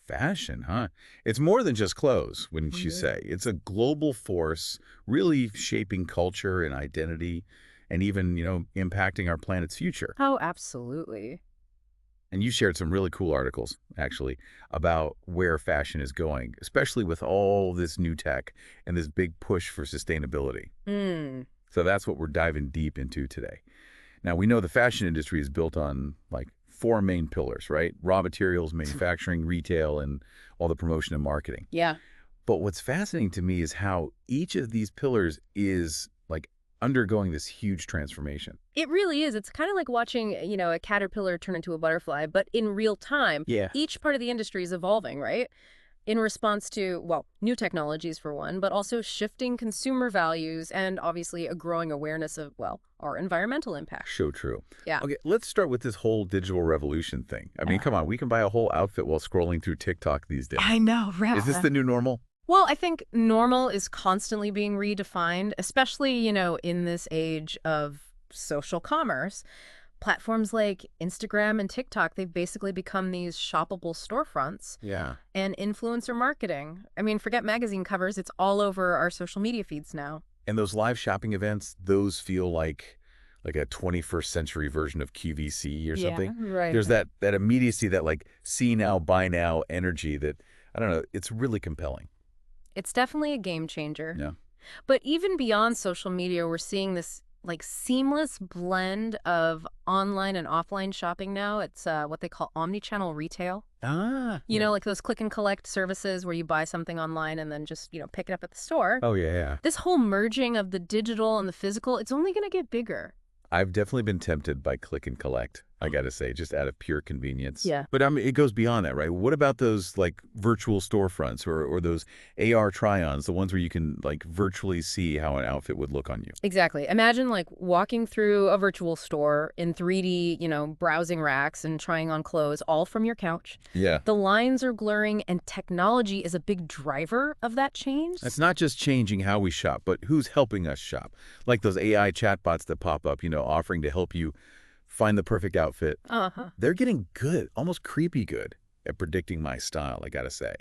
Fashion, huh? It's more than just clothes, wouldn't you Mhm. say? It's a global force really shaping culture and identity and even, impacting our planet's future. Oh, absolutely. And you shared some really cool articles, actually, about where fashion is going, especially with all this new tech and this big push for sustainability. Mm. So that's what we're diving deep into today. Now, we know the fashion industry is built on like four main pillars, right? Raw materials, manufacturing, retail, and all the promotion and marketing. Yeah. But what's fascinating to me is how each of these pillars is like undergoing this huge transformation. It really is. It's kind of like watching, a caterpillar turn into a butterfly, but in real time. Yeah. Each part of the industry is evolving, right? In response to, well, new technologies for one, but also shifting consumer values and obviously a growing awareness of, well, our environmental impact. So true. Yeah. Okay, let's start with this whole digital revolution thing. I mean, Uh, come on, we can buy a whole outfit while scrolling through TikTok these days. I know, Is this right? the new normal? Well, I think normal is constantly being redefined, especially, in this age of social commerce. Platforms like Instagram and TikTok, they've basically become these shoppable storefronts Yeah. and influencer marketing. I mean, forget magazine covers, it's all over our social media feeds now. And those live shopping events, those feel like a 21st century version of QVC or Yeah, something. right. There's that immediacy, that like see now, buy now energy that, I don't know, it's really compelling. It's definitely a game changer. Yeah. But even beyond social media, we're seeing this like seamless blend of online and offline shopping now. It's what they call omni-channel retail. Ah, You yeah. know, like those click and collect services where you buy something online and then just, pick it up at the store. Oh, yeah, yeah. This whole merging of the digital and the physical, it's only going to get bigger. I've definitely been tempted by click and collect, I got to say, just out of pure convenience. Yeah. But I mean, it goes beyond that, right? What about those like virtual storefronts or those AR try-ons, the ones where you can like virtually see how an outfit would look on you? Exactly. Imagine like walking through a virtual store in 3D, browsing racks and trying on clothes all from your couch. Yeah. The lines are blurring and technology is a big driver of that change. It's not just changing how we shop, but who's helping us shop. Like those AI chatbots that pop up, offering to help you find the perfect outfit. Uh-huh. They're getting good, almost creepy good at predicting my style, I gotta say.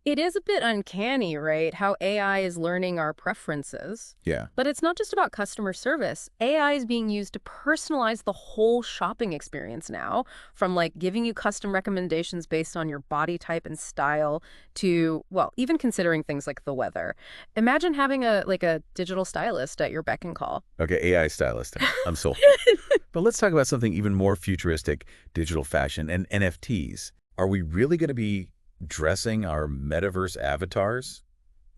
It is a bit uncanny, right? How AI is learning our preferences. Yeah. But it's not just about customer service. AI is being used to personalize the whole shopping experience now, from like giving you custom recommendations based on your body type and style to, well, even considering things like the weather. Imagine having a digital stylist at your beck and call. Okay, AI stylist. I'm sold. But let's talk about something even more futuristic, digital fashion and NFTs. Are we really going to be dressing our metaverse avatars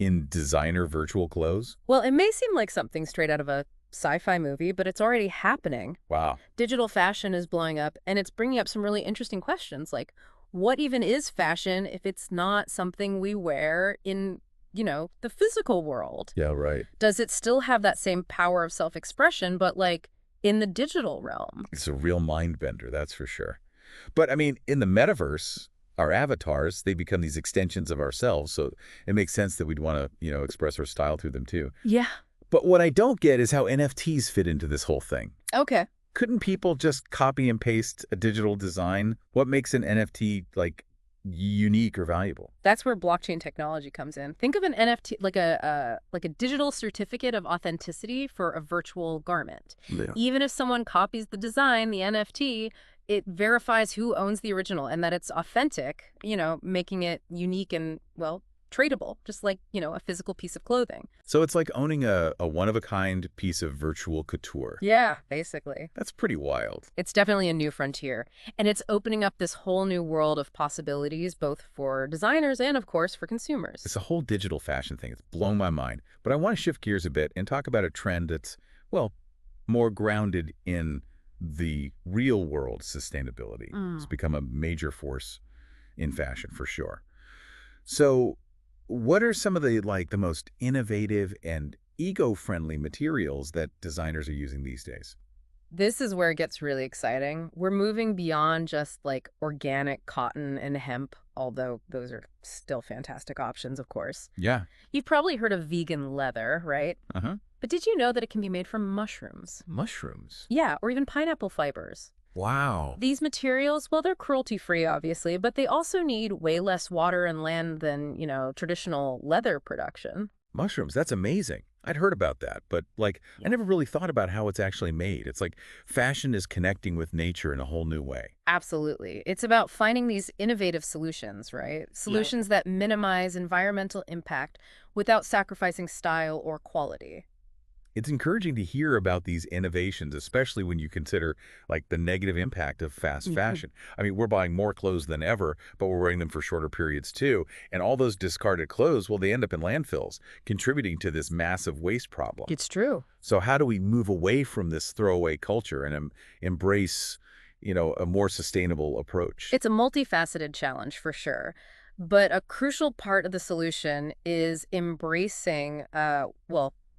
in designer virtual clothes? Well, it may seem like something straight out of a sci-fi movie, but it's already happening. Wow. Digital fashion is blowing up, and it's bringing up some really interesting questions, like what even is fashion if it's not something we wear in, the physical world? Yeah, right. Does it still have that same power of self-expression, but like in the digital realm? It's a real mind bender, that's for sure. But I mean, in the metaverse, our avatars, they become these extensions of ourselves. So it makes sense that we'd want to, express our style through them too. Yeah. But what I don't get is how NFTs fit into this whole thing. Okay. Couldn't people just copy and paste a digital design? What makes an NFT like unique or valuable? That's where blockchain technology comes in. Think of an NFT like a digital certificate of authenticity for a virtual garment. Yeah. Even if someone copies the design, the NFT, it verifies who owns the original and that it's authentic, making it unique and, well, tradable, just like, a physical piece of clothing. So it's like owning a one-of-a-kind piece of virtual couture. Yeah, basically. That's pretty wild. It's definitely a new frontier, and it's opening up this whole new world of possibilities, both for designers and, of course, for consumers. It's a whole digital fashion thing. It's blown my mind. But I want to shift gears a bit and talk about a trend that's, well, more grounded in the real world sustainability. It's become a major force in fashion for sure. So what are some of the most innovative and eco-friendly materials that designers are using these days? This is where it gets really exciting. We're moving beyond just like organic cotton and hemp, although those are still fantastic options, of course. Yeah. You've probably heard of vegan leather, right? Uh-huh. But did you know that it can be made from mushrooms? Mushrooms. Yeah, or even pineapple fibers. Wow. These materials, well, they're cruelty-free, obviously, but they also need way less water and land than, traditional leather production. Mushrooms, that's amazing. I'd heard about that, but I Yeah. never really thought about how it's actually made. It's like fashion is connecting with nature in a whole new way. Absolutely. It's about finding these innovative solutions, right? Yeah. Solutions that minimize environmental impact without sacrificing style or quality. It's encouraging to hear about these innovations, especially when you consider the negative impact of fast Mhm. fashion. I mean, we're buying more clothes than ever, but we're wearing them for shorter periods too. And all those discarded clothes, well, they end up in landfills, contributing to this massive waste problem. It's true. So how do we move away from this throwaway culture and embrace, a more sustainable approach? It's a multifaceted challenge for sure. But a crucial part of the solution is embracing,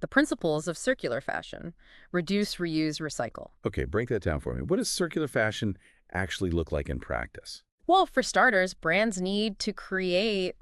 the principles of circular fashion: reduce, reuse, recycle. Okay, break that down for me. What does circular fashion actually look like in practice? Well, for starters, brands need to create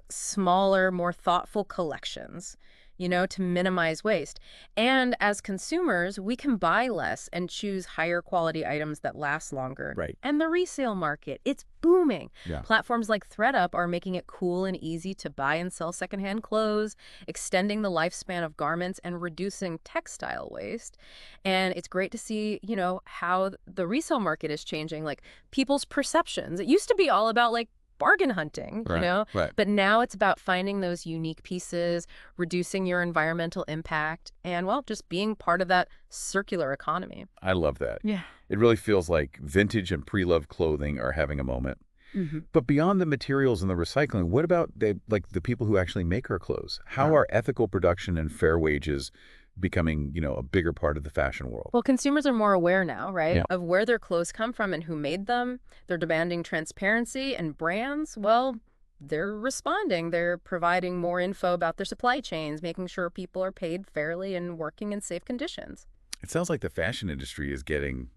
smaller, more thoughtful collections, to minimize waste. And as consumers, we can buy less and choose higher quality items that last longer. Right. And the resale market, it's booming. Yeah. Platforms like ThredUp are making it cool and easy to buy and sell secondhand clothes, extending the lifespan of garments and reducing textile waste. And it's great to see, how the resale market is changing, people's perceptions. It used to be all about bargain hunting, Right. but now it's about finding those unique pieces, reducing your environmental impact, and, well, just being part of that circular economy. I love that. Yeah. It really feels like vintage and pre-loved clothing are having a moment. Hmm. But beyond the materials and the recycling, what about the people who actually make our clothes? How Wow. are ethical production and fair wages becoming, a bigger part of the fashion world? Well, consumers are more aware now, right, Yeah. of where their clothes come from and who made them. They're demanding transparency, and brands, well, they're responding. They're providing more info about their supply chains, making sure people are paid fairly and working in safe conditions. It sounds like the fashion industry is getting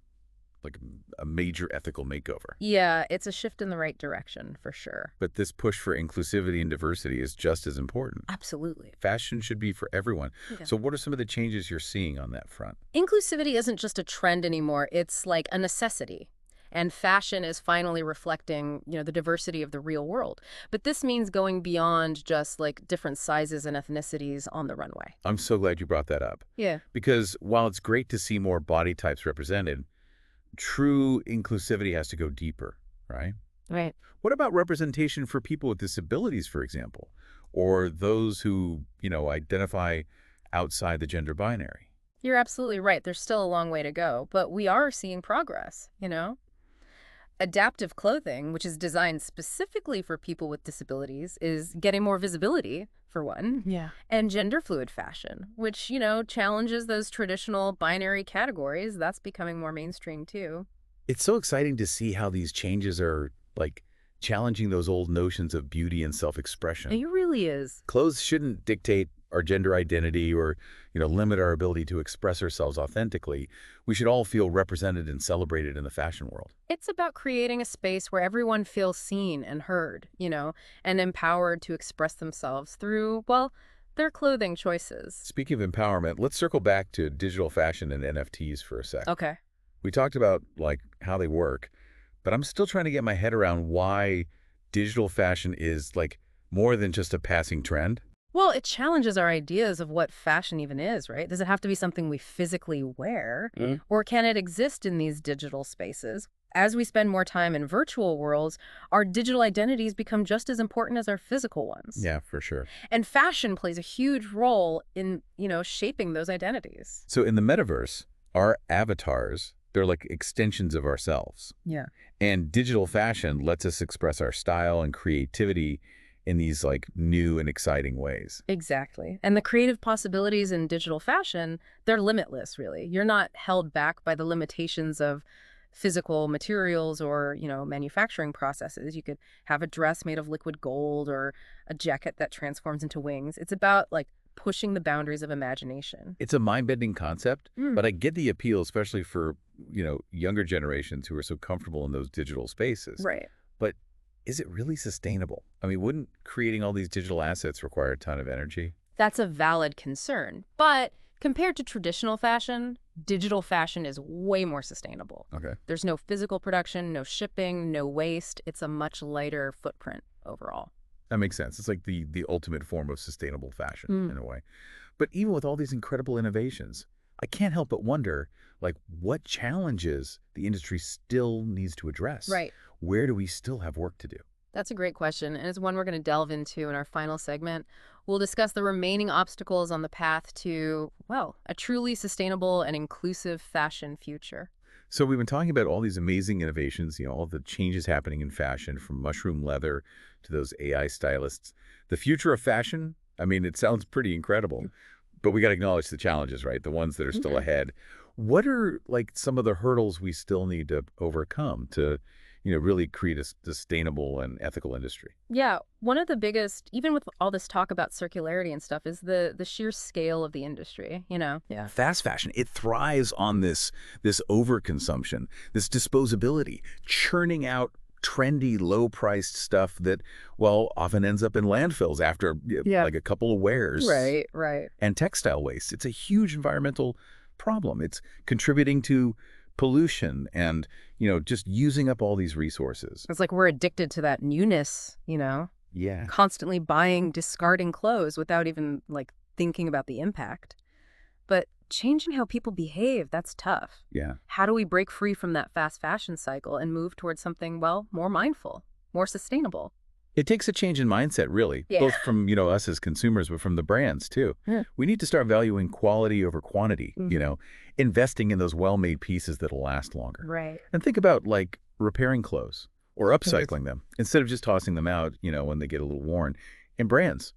a major ethical makeover. Yeah, it's a shift in the right direction, for sure. But this push for inclusivity and diversity is just as important. Absolutely. Fashion should be for everyone. Yeah. So what are some of the changes you're seeing on that front? Inclusivity isn't just a trend anymore, it's like a necessity. And fashion is finally reflecting, the diversity of the real world. But this means going beyond just different sizes and ethnicities on the runway. I'm so glad you brought that up. Yeah. Because while it's great to see more body types represented, true inclusivity has to go deeper, right? Right. What about representation for people with disabilities, for example, or those who, identify outside the gender binary? You're absolutely right. There's still a long way to go, but we are seeing progress. Adaptive clothing, which is designed specifically for people with disabilities, is getting more visibility, for one. Yeah. And gender fluid fashion, which, challenges those traditional binary categories, that's becoming more mainstream too. It's so exciting to see how these changes are, challenging those old notions of beauty and self-expression. It really is. Clothes shouldn't dictate our gender identity or, limit our ability to express ourselves authentically. We should all feel represented and celebrated in the fashion world. It's about creating a space where everyone feels seen and heard, and empowered to express themselves through, well, their clothing choices. Speaking of empowerment, let's circle back to digital fashion and NFTs for a sec. Okay. We talked about how they work, but I'm still trying to get my head around why digital fashion is more than just a passing trend. Well, it challenges our ideas of what fashion even is, right? Does it have to be something we physically wear, Mm. or can it exist in these digital spaces? As we spend more time in virtual worlds, our digital identities become just as important as our physical ones. Yeah, for sure. And fashion plays a huge role in, shaping those identities. So in the metaverse, our avatars, they're like extensions of ourselves. Yeah. And digital fashion lets us express our style and creativity in these new and exciting ways. Exactly. And the creative possibilities in digital fashion, they're limitless, really. You're not held back by the limitations of physical materials or, manufacturing processes. You could have a dress made of liquid gold or a jacket that transforms into wings. It's about pushing the boundaries of imagination. It's a mind-bending concept, Mm. but I get the appeal, especially for, younger generations who are so comfortable in those digital spaces. Right. But is it really sustainable? I mean, wouldn't creating all these digital assets require a ton of energy? That's a valid concern. But Compared to traditional fashion, digital fashion is way more sustainable. Okay. There's no physical production, no shipping, no waste. It's a much lighter footprint overall. That makes sense. It's like the ultimate form of sustainable fashion Mm. in a way. But even with all these incredible innovations, I can't help but wonder, like, what challenges the industry still needs to address? Right. Where do we still have work to do? That's a great question, and it's one we're going to delve into in our final segment. We'll discuss the remaining obstacles on the path to, well, a truly sustainable and inclusive fashion future. So we've been talking about all these amazing innovations, all the changes happening in fashion, from mushroom leather to those AI stylists. The future of fashion, I mean, it sounds pretty incredible, but we got to acknowledge the challenges, right? The ones that are still ahead. What are like some of the hurdles we still need to overcome to, really create a sustainable and ethical industry? Yeah, one of the biggest, even with all this talk about circularity and stuff, is the sheer scale of the industry. Yeah, fast fashion, it thrives on this overconsumption, this disposability, churning out trendy, low-priced stuff that, well, often ends up in landfills after Yeah. like a couple of wears. Right. And textile waste. It's a huge environmental problem. It's contributing to pollution and, just using up all these resources. It's like we're addicted to that newness, Yeah. constantly buying, discarding clothes without even like thinking about the impact. But changing how people behave, that's tough. Yeah. How do we break free from that fast fashion cycle and move towards something, well, more mindful, more sustainable? It takes a change in mindset, really, Yeah. both from, us as consumers, but from the brands, too. Yeah. We need to start valuing quality over quantity, Mhm. investing in those well-made pieces that'll last longer. Right. And think about, like, repairing clothes or upcycling them instead of just tossing them out, when they get a little worn. And brands,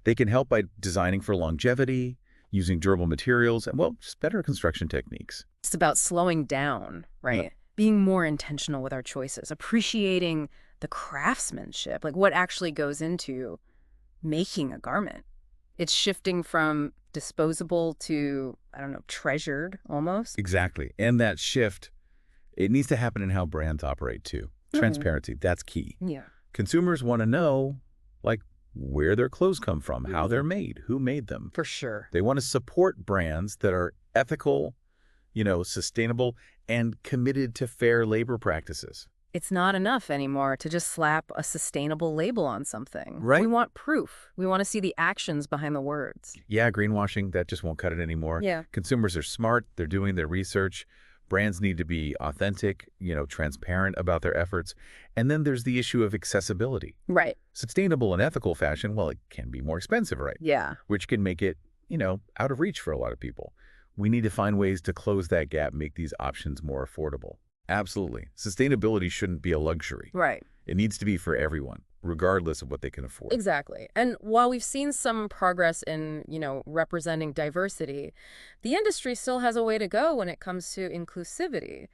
they can help by designing for longevity, using durable materials, and, well, just better construction techniques. It's about slowing down, right? Being more intentional with our choices, appreciating the craftsmanship, like what actually goes into making a garment. It's shifting from disposable to, I don't know, treasured almost. Exactly. And that shift, it needs to happen in how brands operate, too. Transparency, that's key. Yeah. Consumers want to know, like, where their clothes come from, how they're made, who made them. For sure. They want to support brands that are ethical, sustainable, and committed to fair labor practices. It's not enough anymore to just slap a sustainable label on something. Right. We want proof. We want to see the actions behind the words. Yeah, greenwashing, that just won't cut it anymore. Yeah. Consumers are smart. They're doing their research. Brands need to be authentic, transparent about their efforts. And then there's the issue of accessibility. Right. Sustainable and ethical fashion, well, it can be more expensive, right? Yeah. Which can make it, out of reach for a lot of people. We need to find ways to close that gap, make these options more affordable. Absolutely. Sustainability shouldn't be a luxury. Right. It needs to be for everyone, regardless of what they can afford. Exactly. And while we've seen some progress in, representing diversity, the industry still has a way to go when it comes to inclusivity.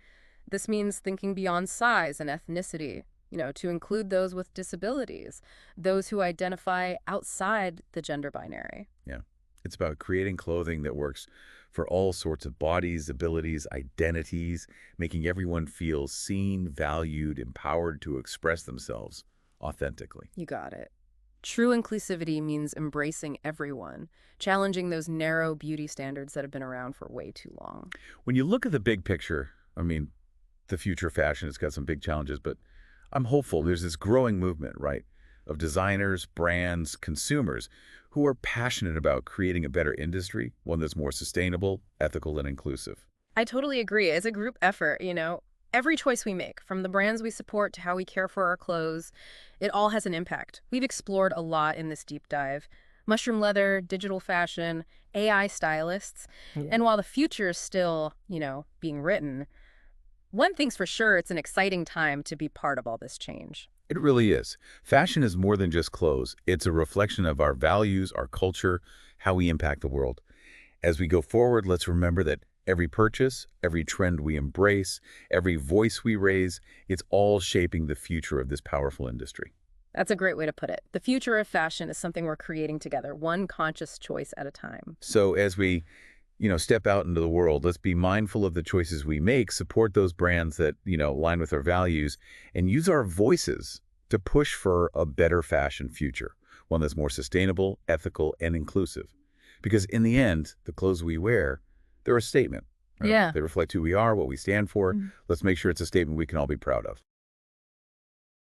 This means thinking beyond size and ethnicity, to include those with disabilities, those who identify outside the gender binary. Yeah. It's about creating clothing that works for all sorts of bodies, abilities, identities, making everyone feel seen, valued, empowered to express themselves authentically. You got it. True inclusivity means embracing everyone, challenging those narrow beauty standards that have been around for way too long. When you look at the big picture, I mean, the future of fashion has got some big challenges, but I'm hopeful. There's this growing movement, right, of designers, brands, consumers who are passionate about creating a better industry, one that's more sustainable, ethical, and inclusive. I totally agree. It's a group effort. Every choice we make, from the brands we support to how we care for our clothes, it all has an impact. We've explored a lot in this deep dive. Mushroom leather, digital fashion, AI stylists. Yeah. And while the future is still, being written, one thing's for sure, it's an exciting time to be part of all this change. It really is. Fashion is more than just clothes. It's a reflection of our values, our culture, how we impact the world. As we go forward, let's remember that every purchase, every trend we embrace, every voice we raise, it's all shaping the future of this powerful industry. That's a great way to put it. The future of fashion is something we're creating together, one conscious choice at a time. So as we, step out into the world, let's be mindful of the choices we make, support those brands that, align with our values, and use our voices to push for a better fashion future, one that's more sustainable, ethical, and inclusive. Because in the end, the clothes we wear, they're a statement, right? Yeah. They reflect who we are, what we stand for. Let's make sure it's a statement we can all be proud of.